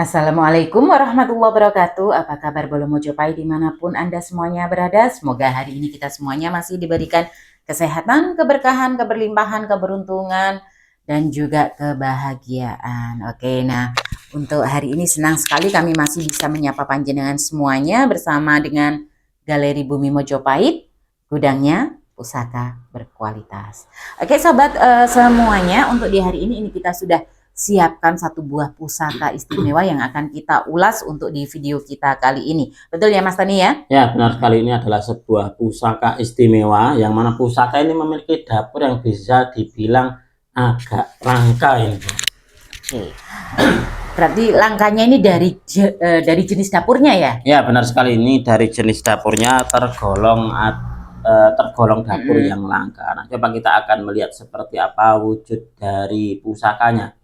Assalamualaikum warahmatullahi wabarakatuh. Apa kabar Bolo Mojopahit dimanapun Anda semuanya berada? Semoga hari ini kita semuanya masih diberikan kesehatan, keberkahan, keberlimpahan, keberuntungan, dan juga kebahagiaan. Oke, nah untuk hari ini senang sekali kami masih bisa menyapa panjenengan semuanya bersama dengan Galeri Bumi Mojopahit, gudangnya pusaka berkualitas. Oke sobat semuanya, untuk di hari ini kita sudah siapkan satu buah pusaka istimewa yang akan kita ulas untuk di video kita kali ini. Betul ya Mas Tani ya? Ya, benar sekali. Ini adalah sebuah pusaka istimewa, yang mana pusaka ini memiliki dapur yang bisa dibilang agak langka ini. Oke. Berarti langkahnya ini dari jenis dapurnya ya? Ya, benar sekali. Ini dari jenis dapurnya tergolong dapur yang langka. Nah, coba kita akan melihat seperti apa wujud dari pusakanya.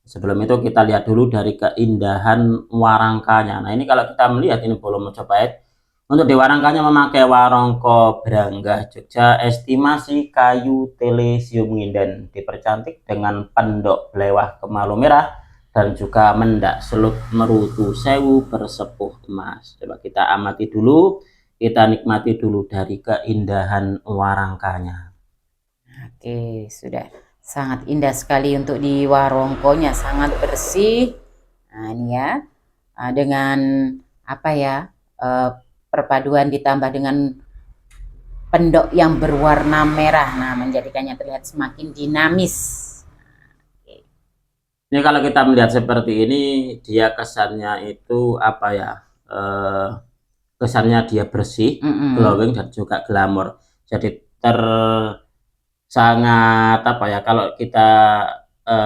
Sebelum itu kita lihat dulu dari keindahan warangkanya. Nah, ini kalau kita melihat ini Bolo Mojopahit, untuk di warangkanya memakai warongko Branggah Jogja estimasi kayu telesium nginden, dipercantik dengan pendok belewah kemalu merah dan juga mendak selut merutu sewu bersepuh emas. Coba kita amati dulu, kita nikmati dulu dari keindahan warangkanya. Oke, sudah sangat indah sekali untuk di warongkonya, sangat bersih. Nah ini ya, dengan apa ya, perpaduan ditambah dengan pendok yang berwarna merah, nah menjadikannya terlihat semakin dinamis. Ini kalau kita melihat seperti ini, dia kesannya itu apa ya? Kesannya dia bersih, glowing dan juga glamor. Jadi sangat apa ya? Kalau kita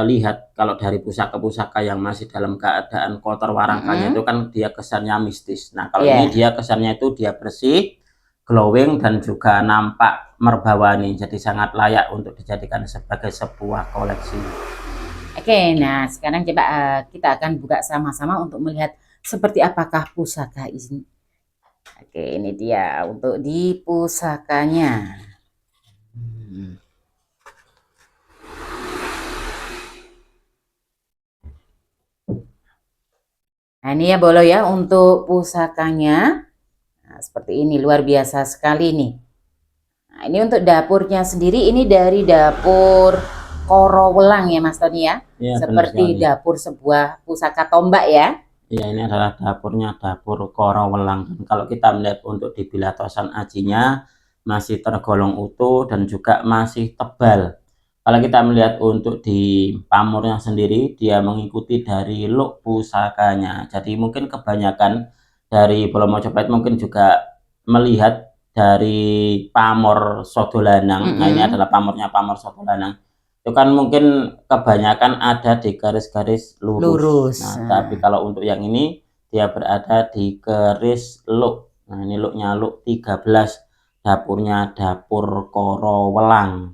lihat kalau dari pusaka-pusaka yang masih dalam keadaan kotor warangkanya itu kan dia kesannya mistis. Nah, kalau ini dia kesannya itu dia bersih, glowing dan juga nampak merbawani. Jadi sangat layak untuk dijadikan sebagai sebuah koleksi. Oke, nah sekarang coba kita akan buka sama-sama untuk melihat seperti apakah pusaka ini. Oke, ini dia untuk di pusakanya. Nah ini ya Bolo ya untuk pusakanya. Nah, seperti ini luar biasa sekali nih. Nah ini untuk dapurnya sendiri, ini dari dapur Korowelang ya Mas Tony ya. Seperti dapur sebuah pusaka tombak ya. Ya, ini adalah dapurnya, dapur Korowelang. Dan kalau kita melihat untuk di bilatosan ajinya masih tergolong utuh dan juga masih tebal. Kalau kita melihat untuk di pamornya sendiri, dia mengikuti dari look pusakanya. Jadi mungkin kebanyakan dari Bolo Mojopahit mungkin juga melihat dari pamor Sodolanang. Nah, ini adalah pamornya pamor Sodolanang. Itu kan mungkin kebanyakan ada di garis-garis lurus. Nah, tapi kalau untuk yang ini dia berada di garis look. Nah, ini looknya look 13, dapurnya dapur Korowelang.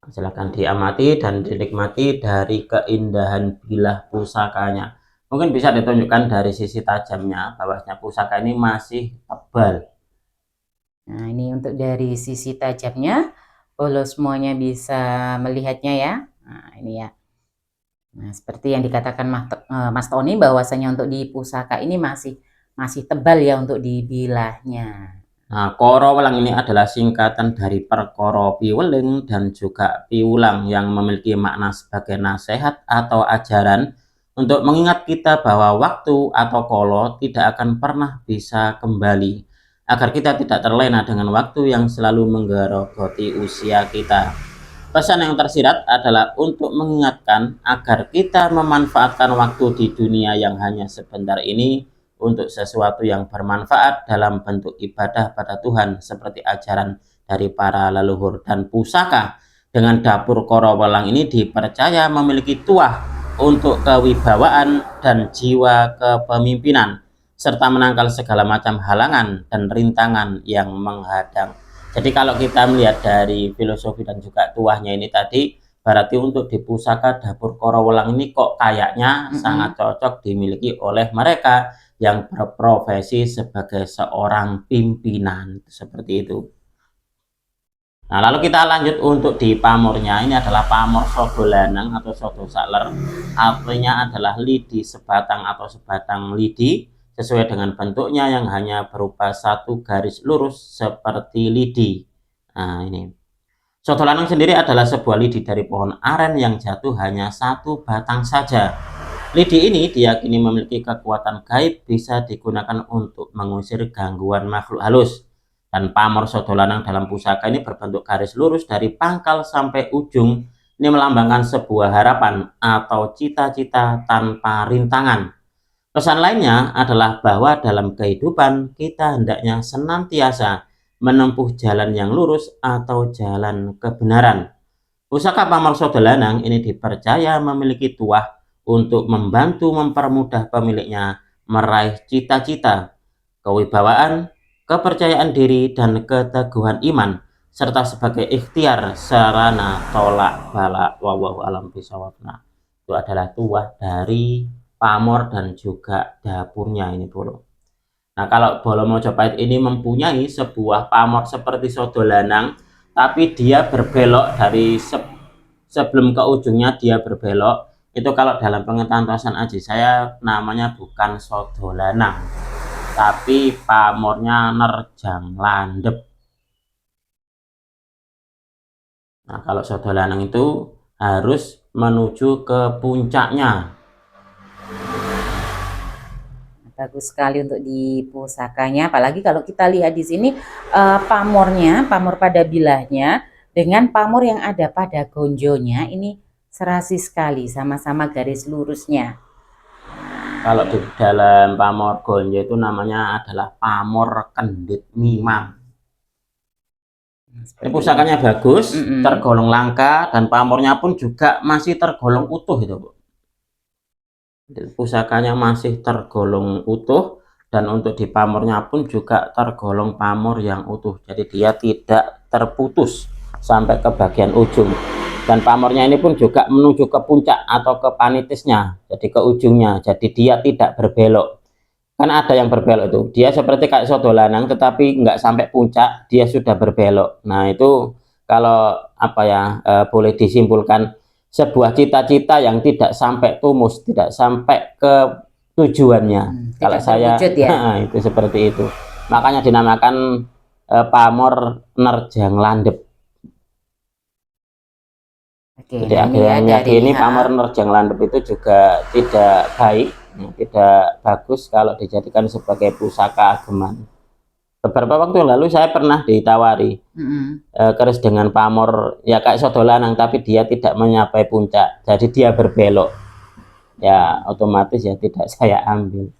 Silakan diamati dan dinikmati dari keindahan bilah pusakanya. Mungkin bisa ditunjukkan dari sisi tajamnya, bahwasanya pusaka ini masih tebal. Nah, ini untuk dari sisi tajamnya, Bolo semuanya bisa melihatnya ya. Nah, ini ya. Nah, seperti yang dikatakan Mas Tony bahwasanya untuk di pusaka ini masih tebal ya untuk dibilahnya. Nah, Korowelang ini adalah singkatan dari perkara piweling dan juga piwulang yang memiliki makna sebagai nasihat atau ajaran untuk mengingat kita bahwa waktu atau kolo tidak akan pernah bisa kembali, agar kita tidak terlena dengan waktu yang selalu menggerogoti usia kita. Pesan yang tersirat adalah untuk mengingatkan agar kita memanfaatkan waktu di dunia yang hanya sebentar ini untuk sesuatu yang bermanfaat dalam bentuk ibadah pada Tuhan, seperti ajaran dari para leluhur. Dan pusaka dengan dapur Korowelang ini dipercaya memiliki tuah untuk kewibawaan dan jiwa kepemimpinan, serta menangkal segala macam halangan dan rintangan yang menghadang. Jadi kalau kita melihat dari filosofi dan juga tuahnya ini tadi, berarti untuk di pusaka dapur Korowelang ini kok kayaknya sangat cocok dimiliki oleh mereka yang berprofesi sebagai seorang pimpinan, seperti itu. Nah, lalu kita lanjut untuk di pamornya. Ini adalah pamor sodo lanang atau sodo saler. Artinya adalah lidi sebatang atau sebatang lidi sesuai dengan bentuknya yang hanya berupa satu garis lurus seperti lidi. Nah, ini. Soto lanang sendiri adalah sebuah lidi dari pohon aren yang jatuh hanya satu batang saja. Lidi ini diyakini memiliki kekuatan gaib, bisa digunakan untuk mengusir gangguan makhluk halus. Dan pamor soto lanang dalam pusaka ini berbentuk garis lurus dari pangkal sampai ujung. Ini melambangkan sebuah harapan atau cita-cita tanpa rintangan. Pesan lainnya adalah bahwa dalam kehidupan kita hendaknya senantiasa menempuh jalan yang lurus atau jalan kebenaran. Pusaka pamor sodo lanang ini dipercaya memiliki tuah untuk membantu mempermudah pemiliknya meraih cita-cita, kewibawaan, kepercayaan diri, dan keteguhan iman, serta sebagai ikhtiar sarana tolak balak. Wallahu alam bishawab. Nah, itu adalah tuah dari pamor dan juga dapurnya ini bolo. Nah, kalau Bolo Mojopahit ini mempunyai sebuah pamor seperti sodo lanang, tapi dia berbelok dari sebelum ke ujungnya dia berbelok. Itu kalau dalam pengetahuan Tosan Aji saya namanya bukan sodo lanang, tapi pamornya nerjang landep. Nah, kalau sodo lanang itu harus menuju ke puncaknya. Bagus sekali untuk di pusakanya, apalagi kalau kita lihat di sini pamornya, pamor pada bilahnya dengan pamor yang ada pada gonjonya ini serasi sekali, sama-sama garis lurusnya. Kalau di dalam pamor gonjo itu namanya adalah pamor kendit mimang. Ini pusakanya bagus, tergolong langka, dan pamornya pun juga masih tergolong utuh itu, Bu. Pusakanya masih tergolong utuh, dan untuk di pamornya pun juga tergolong pamor yang utuh. Jadi dia tidak terputus sampai ke bagian ujung. Dan pamornya ini pun juga menuju ke puncak atau ke panitisnya, jadi ke ujungnya. Jadi dia tidak berbelok. Kan ada yang berbelok itu, dia seperti kayak sodo lanang tetapi nggak sampai puncak, dia sudah berbelok. Nah, itu kalau apa ya, boleh disimpulkan sebuah cita-cita yang tidak sampai tumus, tidak sampai ke tujuannya. Kalau saya ya? itu seperti itu, makanya dinamakan pamor nerjang landep. Oke, Jadi nah akhirnya ini pamor nerjang landep itu juga tidak baik, tidak bagus kalau dijadikan sebagai pusaka ageman. Beberapa waktu lalu saya pernah ditawari keris dengan pamor ya kayak sodo lanang, tapi dia tidak menyapai puncak, jadi dia berbelok. Ya otomatis ya tidak saya ambil.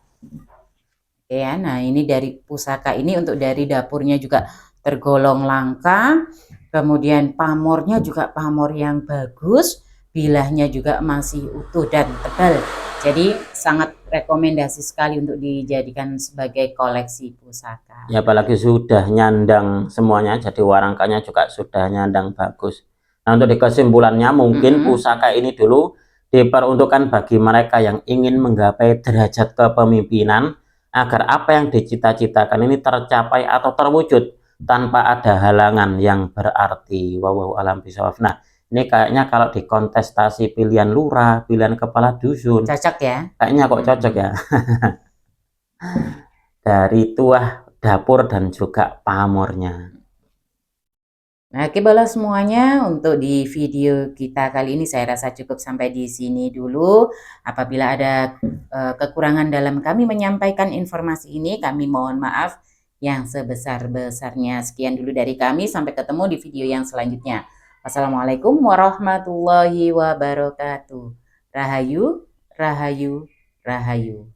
Ya, nah ini dari pusaka ini untuk dari dapurnya juga tergolong langka. Kemudian pamornya juga pamor yang bagus, bilahnya juga masih utuh dan tebal. Jadi sangat rekomendasi sekali untuk dijadikan sebagai koleksi pusaka. Ya apalagi sudah nyandang semuanya, jadi warangkanya juga sudah nyandang bagus. Nah, untuk di kesimpulannya mungkin pusaka ini dulu diperuntukkan bagi mereka yang ingin menggapai derajat kepemimpinan, agar apa yang dicita-citakan ini tercapai atau terwujud tanpa ada halangan yang berarti. Wallahu alam bishawab. Nah, ini kayaknya kalau di kontestasi pilihan lurah, pilihan kepala dusun, cocok ya? Kayaknya kok cocok ya. Dari tuah dapur dan juga pamornya. Nah, oke bola semuanya, untuk di video kita kali ini saya rasa cukup sampai di sini dulu. Apabila ada kekurangan dalam kami menyampaikan informasi ini, kami mohon maaf yang sebesar-besarnya. Sekian dulu dari kami, sampai ketemu di video yang selanjutnya. Wassalamualaikum warahmatullahi wabarakatuh. Rahayu, rahayu, rahayu.